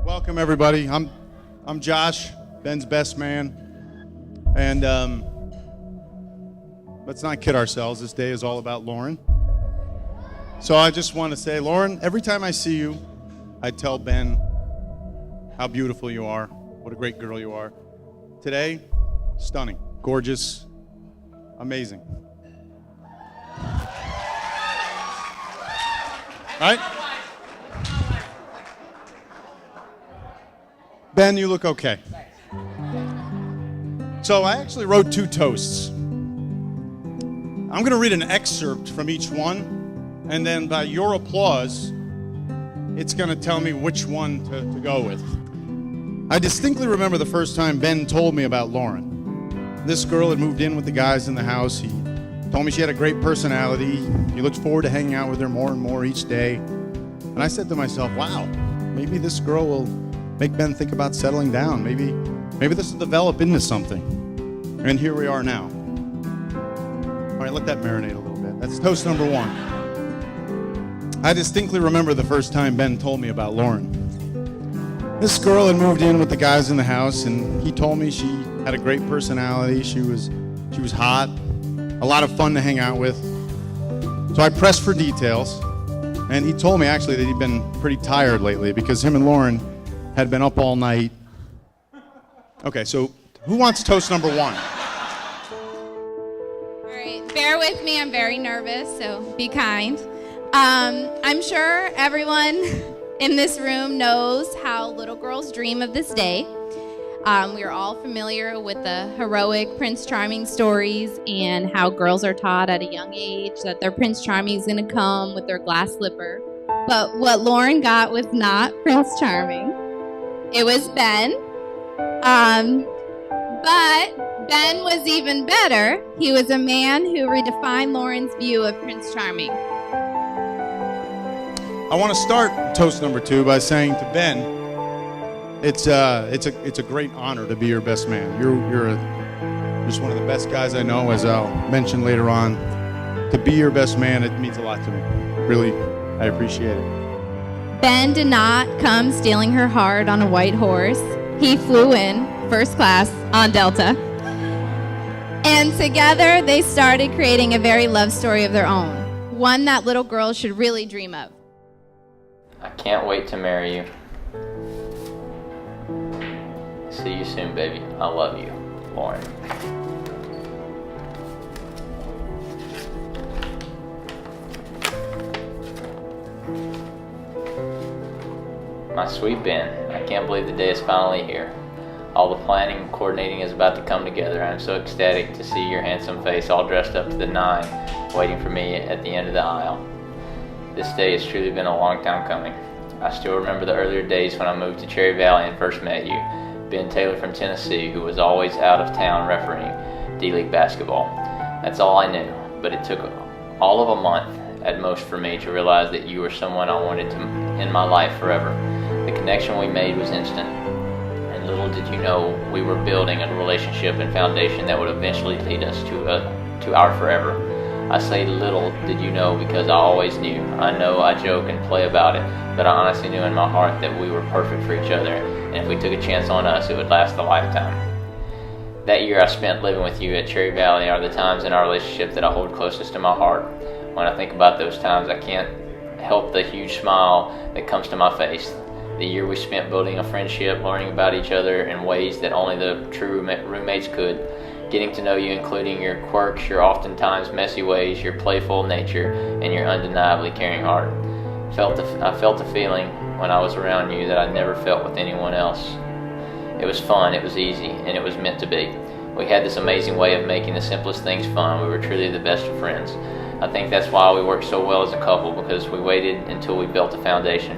Welcome, everybody. I'm Josh, Ben's best man. And let's not kid ourselves. This day is all about Lauren. So I just want to say, Lauren, every time I see you, I tell Ben how beautiful you are, what a great girl you are. Today, stunning, gorgeous, amazing. Right? Ben, you look okay. So I actually wrote 2 toasts. I'm going to read an excerpt from each one, and then by your applause, it's going to tell me which one to go with. I distinctly remember the first time Ben told me about Lauren. This girl had moved in with the guys in the house. He told me she had a great personality. He looked forward to hanging out with her more and more each day. And I said to myself, wow, maybe this girl will make Ben think about settling down. Maybe this will develop into something. And here we are now. All right, let that marinate a little bit. That's toast number 1. I distinctly remember the first time Ben told me about Lauren. This girl had moved in with the guys in the house, and he told me she had a great personality. She was hot, a lot of fun to hang out with. So I pressed for details, and he told me actually that he'd been pretty tired lately because him and Lauren had been up all night. Okay, so who wants toast number 1? All right, bear with me. I'm very nervous, so be kind. I'm sure everyone in this room knows how little girls dream of this day. We are all familiar with the heroic Prince Charming stories and how girls are taught at a young age that their Prince Charming is going to come with their glass slipper. But what Lauren got was not Prince Charming. It was Ben. But Ben was even better. He was a man who redefined Lauren's view of Prince Charming. I want to start toast number 2 by saying to Ben, it's a great honor to be your best man. You're just one of the best guys I know, as I'll mention later on. To be your best man, it means a lot to me. Really, I appreciate it. Ben did not come stealing her heart on a white horse. He flew in first class on Delta. And together they started creating a very love story of their own, one that little girls should really dream of. I can't wait to marry you. See you soon, baby. I love you, Lauren. My sweet Ben, I can't believe the day is finally here. All the planning and coordinating is about to come together. I'm so ecstatic to see your handsome face all dressed up to the 9, waiting for me at the end of the aisle. This day has truly been a long time coming. I still remember the earlier days when I moved to Cherry Valley and first met you, Ben Taylor from Tennessee, who was always out of town refereeing D-League basketball. That's all I knew, but it took all of a month at most for me to realize that you were someone I wanted to in my life forever. The connection we made was instant, and little did you know we were building a relationship and foundation that would eventually lead us to our forever. I say little did you know because I always knew. I know I joke and play about it, but I honestly knew in my heart that we were perfect for each other, and if we took a chance on us, it would last a lifetime. That year I spent living with you at Cherry Valley are the times in our relationship that I hold closest to my heart. When I think about those times, I can't help the huge smile that comes to my face. The year we spent building a friendship, learning about each other in ways that only the true roommates could, getting to know you, including your quirks, your oftentimes messy ways, your playful nature, and your undeniably caring heart. I felt a feeling when I was around you that I never felt with anyone else. It was fun, it was easy, and it was meant to be. We had this amazing way of making the simplest things fun. We were truly the best of friends. I think that's why we worked so well as a couple, because we waited until we built a foundation.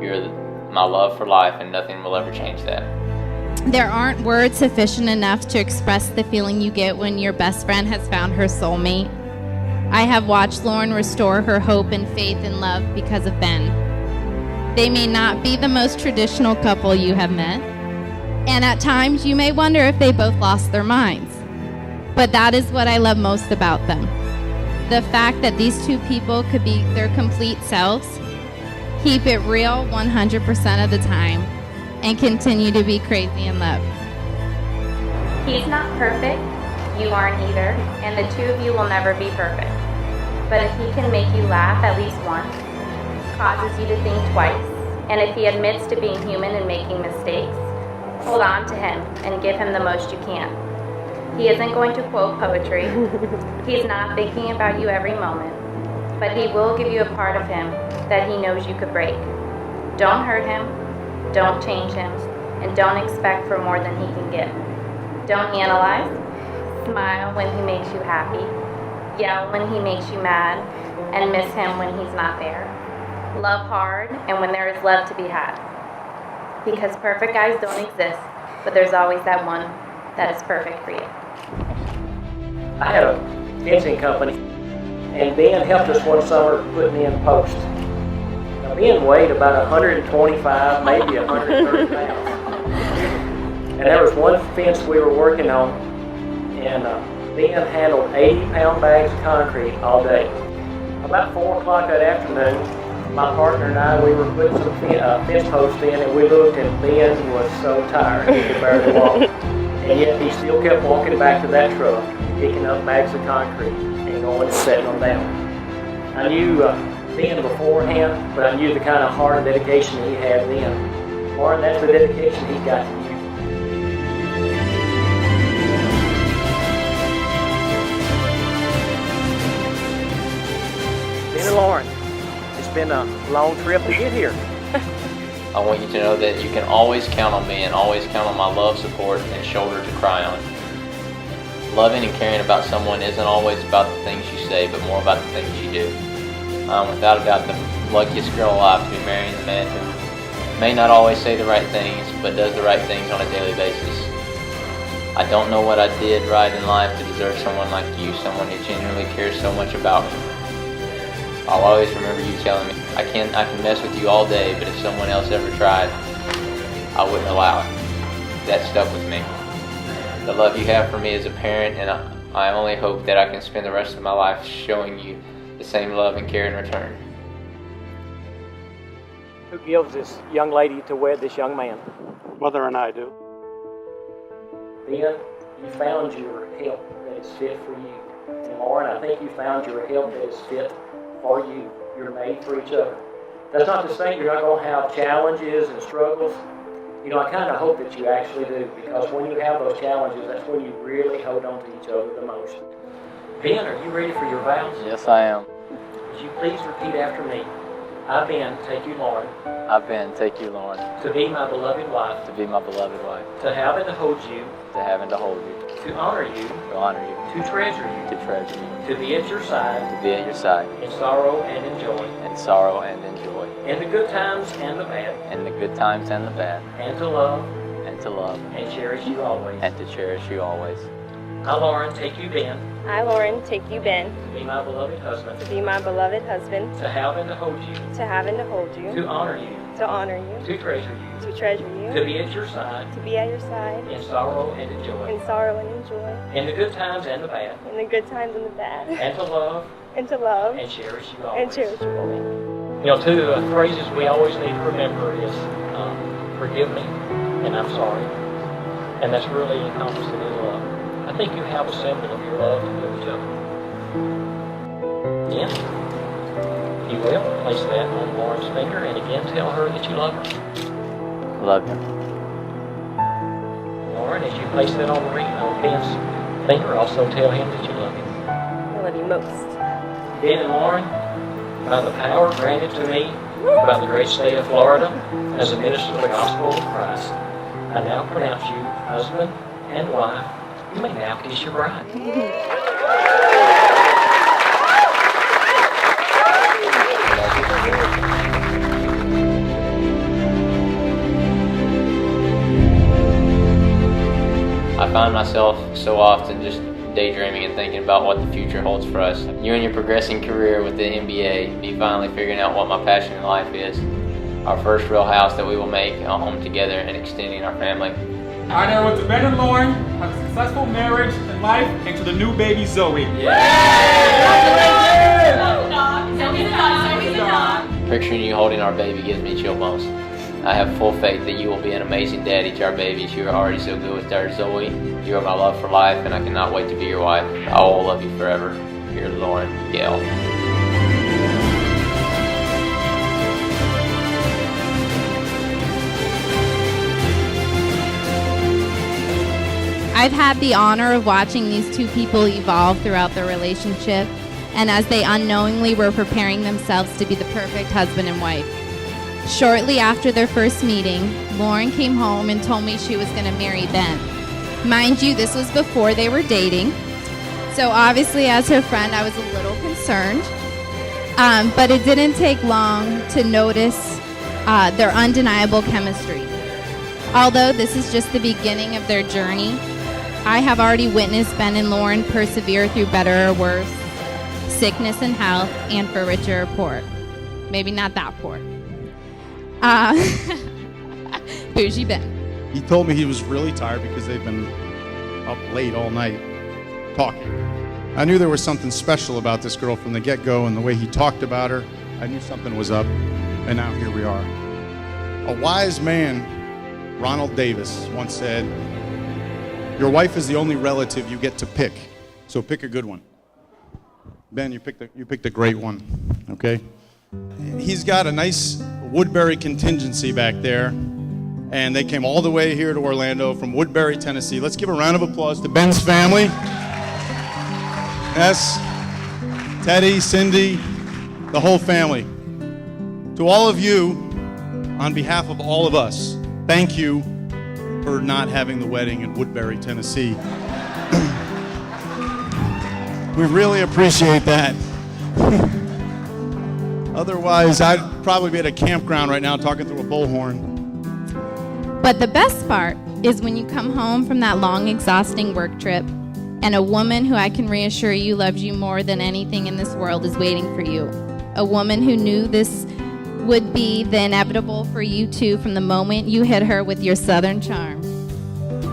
You're my love for life, and nothing will ever change that. There aren't words sufficient enough to express the feeling you get when your best friend has found her soulmate. I have watched Lauren restore her hope and faith in love because of Ben. They may not be the most traditional couple you have met, and at times you may wonder if they both lost their minds. But that is what I love most about them. The fact that these two people could be their complete selves, keep it real 100% of the time, and continue to be crazy in love. He's not perfect, you aren't either, and the two of you will never be perfect. But if he can make you laugh at least once, causes you to think twice, and if he admits to being human and making mistakes, hold on to him and give him the most you can. He isn't going to quote poetry. He's not thinking about you every moment, but he will give you a part of him that he knows you could break. Don't hurt him, don't change him, and don't expect for more than he can give. Don't analyze. Smile when he makes you happy. Yell when he makes you mad, and miss him when he's not there. Love hard and when there is love to be had. Because perfect guys don't exist, but there's always that one that is perfect for you. I had a fencing company, and Ben helped us one summer putting in posts. Now Ben weighed about 125, maybe 130 pounds. And there was one fence we were working on, and Ben handled 80-pound bags of concrete all day. About 4 o'clock that afternoon, my partner and I, we were putting some fence posts in, and we looked, and Ben was so tired he could barely walk. And yet he still kept walking back to that truck, picking up bags of concrete and going and setting them down. I knew Ben beforehand, but I knew the kind of heart and dedication he had then. Lauren, that's the dedication he's got to you. Ben and Lauren, it's been a long trip to get here. I want you to know that you can always count on me and always count on my love, support, and shoulder to cry on. Loving and caring about someone isn't always about the things you say, but more about the things you do. I'm without a doubt the luckiest girl alive to be marrying the man who may not always say the right things, but does the right things on a daily basis. I don't know what I did right in life to deserve someone like you, someone who genuinely cares so much about me. I'll always remember you telling me, I can mess with you all day, but if someone else ever tried, I wouldn't allow it. That stuck with me. The love you have for me as a parent, and I only hope that I can spend the rest of my life showing you the same love and care in return. Who gives this young lady to wed this young man? Mother and I do. Ben, you found your help that is fit for you. And Lauren, I think you found your help that is fit for you. You're made for each other. That's not to say you're not going to have challenges and struggles. You know, I kind of hope that you actually do, because when you have those challenges, that's when you really hold on to each other the most. Ben, are you ready for your vows? Yes, I am. Would you please repeat after me? I, Ben, take you, Lauren, I, Ben, take you, Lauren, to be my beloved wife, to be my beloved wife, to have and to hold you, to have and to hold you, to honor you, to treasure you, to treasure you, to be at your side, to be at your side, in sorrow and in joy, in sorrow and in joy, in the good times and the bad, in the good times and the bad, and to love and cherish you always. and to cherish you always. I, Lauren, take you, Ben, I, Lauren, take you, Ben, to be my beloved husband, to be my beloved husband, to have and to hold you, to have and to hold you, to honor you, to treasure you, to treasure you, to be at your side, to be at your side, in sorrow and in joy, in sorrow and in joy, in the good times and the bad, in the good times and the bad, and to love and and cherish you always. and cherish you always. You know, two phrases we always need to remember is forgive me and I'm sorry. And that's really encompassing in love. I think you have a symbol of your love to each other. Yeah. If you will, place that on Lauren's finger and again tell her that you love her. Love you. Lauren, as you place that on Ben's finger, also tell him that you love him. I love you most. Ben and Lauren, by the power granted to me by the great state of Florida as a minister of the gospel of Christ, I now pronounce you husband and wife. You may now kiss your bride. I find myself so often just daydreaming and thinking about what the future holds for us. You and your progressing career with the NBA, me finally figuring out what my passion in life is, our first real house that we will make, a home together, and extending our family. I now want to Ben and Lauren have a successful marriage and life, and to the new baby Zoe. Picturing you holding our baby gives me chill bumps. I have full faith that you will be an amazing daddy to our babies. You are already so good with our Zoe. You are my love for life, and I cannot wait to be your wife. I will love you forever. Your Lauren, Gail. I've had the honor of watching these two people evolve throughout their relationship, and as they unknowingly were preparing themselves to be the perfect husband and wife. Shortly after their first meeting, Lauren came home and told me she was going to marry Ben. Mind you, this was before they were dating, so obviously as her friend I was a little concerned, but it didn't take long to notice their undeniable chemistry. Although this is just the beginning of their journey, I have already witnessed Ben and Lauren persevere through better or worse, sickness and health, and for richer or poor. Maybe not that poor. Bougie Ben. He told me he was really tired because they've been up late all night talking. I knew there was something special about this girl from the get-go, and the way he talked about her, I knew something was up, and now here we are. A wise man, Ronald Davis, once said, "Your wife is the only relative you get to pick, so pick a good one." Ben, you picked a great one, okay? He's got a nice Woodbury contingency back there, and they came all the way here to Orlando from Woodbury, Tennessee. Let's give a round of applause to Ben's family. Yes, Teddy, Cindy, the whole family. To all of you, on behalf of all of us, thank you for not having the wedding in Woodbury, Tennessee. We really appreciate that. Otherwise, I'd probably be at a campground right now talking through a bullhorn. But the best part is when you come home from that long, exhausting work trip, and a woman who I can reassure you loves you more than anything in this world is waiting for you. A woman who knew this would be the inevitable for you two from the moment you hit her with your southern charm.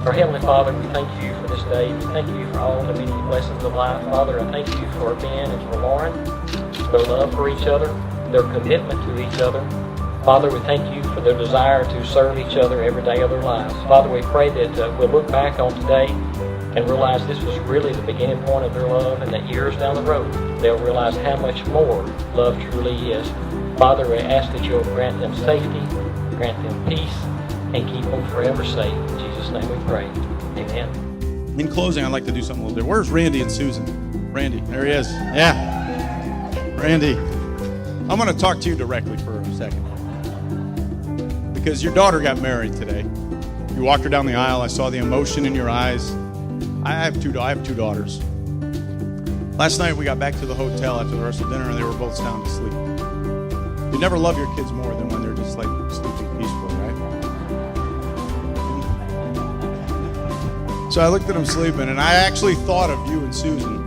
Our Heavenly Father, we thank you for this day. We thank you for all the many blessings of life. Father, I thank you for Ben and for Lauren, their love for each other, their commitment to each other. Father, we thank you for their desire to serve each other every day of their lives. Father, we pray that we'll look back on today and realize this was really the beginning point of their love, and that years down the road, they'll realize how much more love truly is. Father, we ask that you'll grant them safety, grant them peace, and keep them forever safe. In Jesus' name we pray. Amen. In closing, I'd like to do something a little different. Where's Randy and Susan? Randy, there he is. Yeah. Randy, I'm going to talk to you directly for a second. Because your daughter got married today. You walked her down the aisle. I saw the emotion in your eyes. I have two daughters. Last night we got back to the hotel after the rest of dinner, and they were both sound asleep. You never love your kids more than when they're just like sleeping peacefully, right? So I looked at them sleeping, and I actually thought of you and Susan,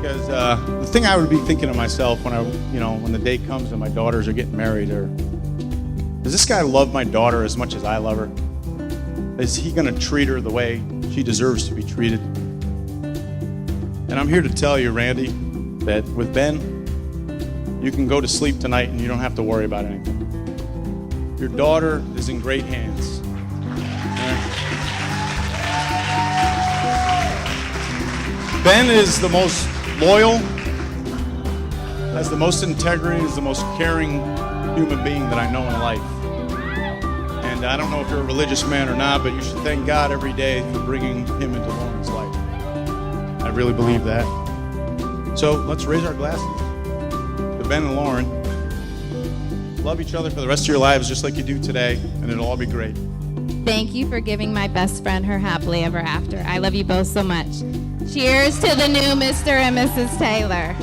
because the thing I would be thinking to myself when the day comes and my daughters are getting married, or does this guy love my daughter as much as I love her? Is he going to treat her the way she deserves to be treated? And I'm here to tell you, Randy, that with Ben, you can go to sleep tonight and you don't have to worry about anything. Your daughter is in great hands. Ben is the most loyal, has the most integrity, is the most caring human being that I know in life. And I don't know if you're a religious man or not, but you should thank God every day for bringing him into Lauren's life. I really believe that. So let's raise our glasses to Ben and Lauren. Love each other for the rest of your lives just like you do today, and it'll all be great. Thank you for giving my best friend her happily ever after. I love you both so much. Cheers to the new Mr. and Mrs. Taylor.